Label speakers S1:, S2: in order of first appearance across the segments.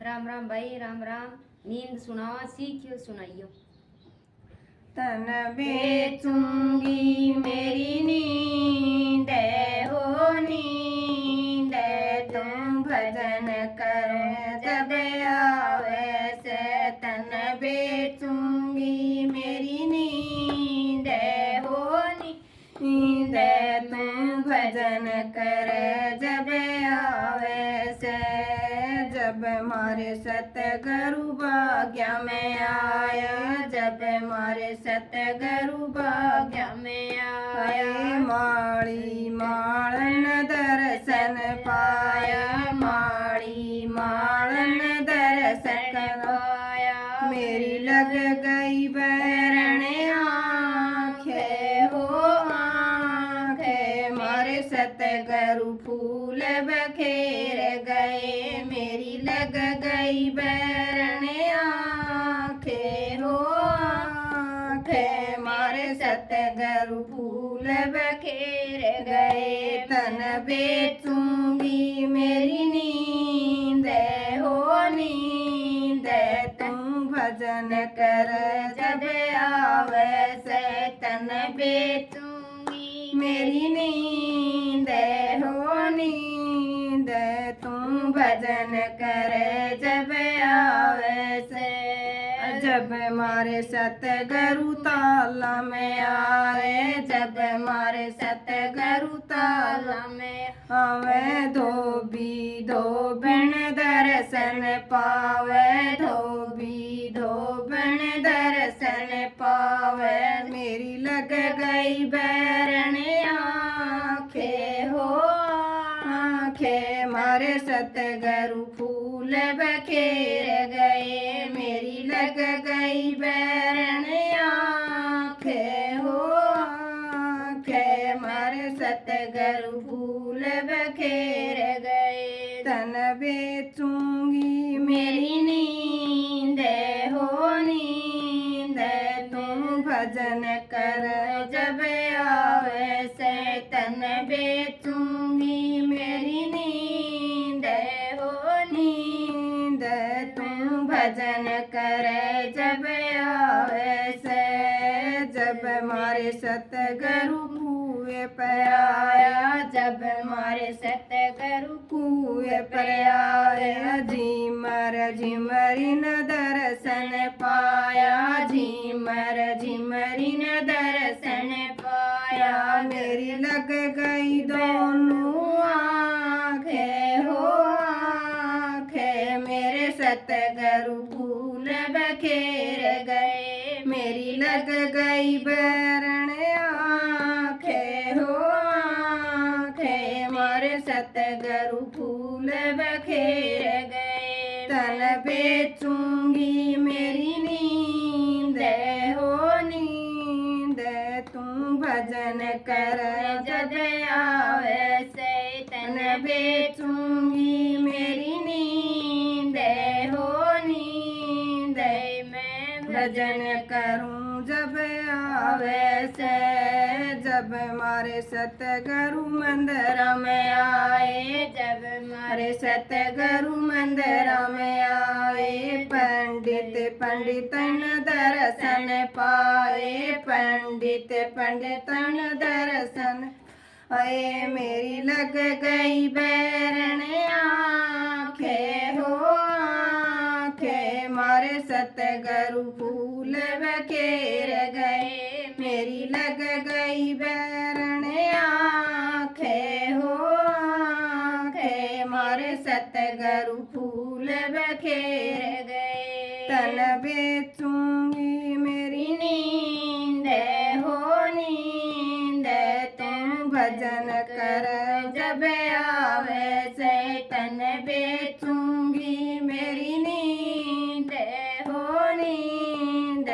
S1: राम राम भाई, राम राम। नींद सुनावा सीखियो सुनाइयो।
S2: तन बेचूंगी मेरी नींद हो नींद, तुम भजन करो जब आवे से। तन बेचूंगी मेरी नींद हो नींद, तुम भजन कर जब आवे से। जब मारे सतगुरु भाग्य में आया, जब मारे सतगुरु भाग्य में आया, माड़ी मालन दर्शन पाया, माड़ी मालन दर्शन पाया। मेरी लग गई बैरण आँखें हो आँखें, मारे सतगुरु फूल बखेर गए। मेरी लग गई बैरण आँखें हो आँखें, मारे सतगुरु फूल बखेर गए। तन बेचूंगी मेरी नींद हो नींद, तुम भजन कर जब आवे से। तन बेचूंगी मेरी नींद हो नींद, तुम भजन कर जब आवे से। जब मारे सतगुरु ताला में आए, जब मारे सतगुरु ताला में आवे, धोबी धोबन दर्शन पावे, धोबी धोबन दर्शन पावे। मेरी लग गई बैरण आँखें हो आँखें, मारे सतगुरु फूल बखेर गए। मेरी लग गई बैरण आँखें हो आँखें, मारे सतगुरु फूल बखेर गए। तन बेचूंगी मेरी नींद हो नींद, तुम भजन कर जब आवे से। तन बेचूंगी मेरी नींद हो नींद, तुम भजन कर जब आवे से। जब मारे सतगुरु कुएं पर आया, जब मारे सतगुरु कुएं पर आया, झिमर झिमरिन दर्शन पाया, झिमर झिमरिन दर्शन पाया। मेरी लग गई दोनों आँखें हो आँखें, मेरे सतगुरु फूल बखेर गए। मेरी लग गई बैरण आँखें हो आँखें, मारे सतगुरु फूल बखेर गए। तन बेचूंगी मेरी नींद हो नींद, तुम भजन कर जब आवे से। तन बेचूंगी मेरी नींद हो नींद, मैं भजन करूं जब आवे से। जब मारे सतगुरु मंदिर में आए, जब मारे सतगुरु मंदिर में आए, पंडित पंडितन दर्शन पाए, पंडित पंडितन दर्शन आए। मेरी लग गई बैरण आँखें हो आँखें, मारे सतगुरु फूल बखेर गए। मेरी लग गई बैरण आँखें हो आँखें, मारे सतगुरु फूल बखेर गए। तन बेचूंगी मेरी नींद हो नींद, तुम भजन कर जब आवे से। तन बेचूंगी मेरी नींद हो नींद,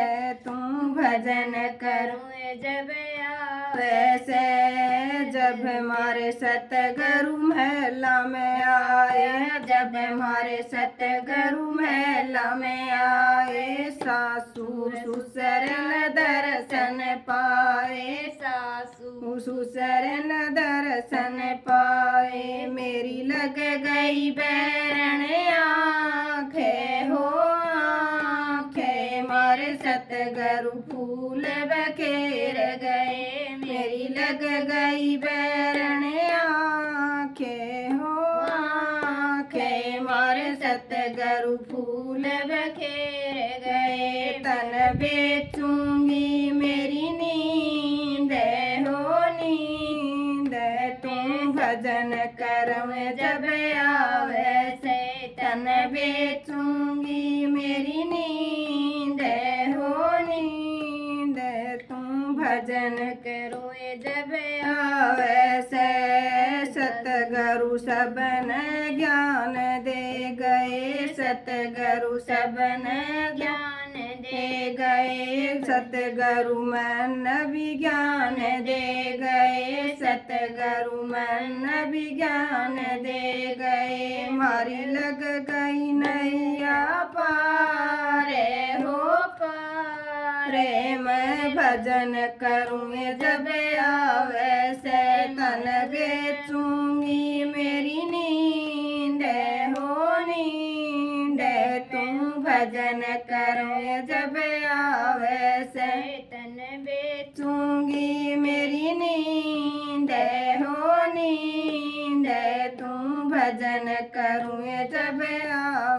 S2: तुम भजन करो जब आवे से। जब मारे सतगुरु महला में आए, जब मारे सतगुरु महला में आए, सासू ससुर दर्शन पाए, सासू ससुर दर्शन पाए। मेरी लग गई बैरण आँखें गई बैरण आखे हो आखे मारे सतगुरु फूल बखेर गए तन बेचूंगी मेरी नींद हो नींद तू भजन करम जब आवे से तन बेचूंगी मेरी नींद हो नींद तू भजन करो जब आवे से सतगुरु सबन ज्ञान दे गए सतगुरु सबन ज्ञान दे गए सतगुरु मन विज्ञान दे गए सतगुरु मन विज्ञान दे गए मारी लग गई नैया पारे हो पारे मैं भजन करूँ जब आवे से तन बेचूंगी मेरी नींद हो नींद तुम भजन करो जब आवे से तन बेचूंगी मेरी नींद हो नींद तुम भजन करूँ जब आवे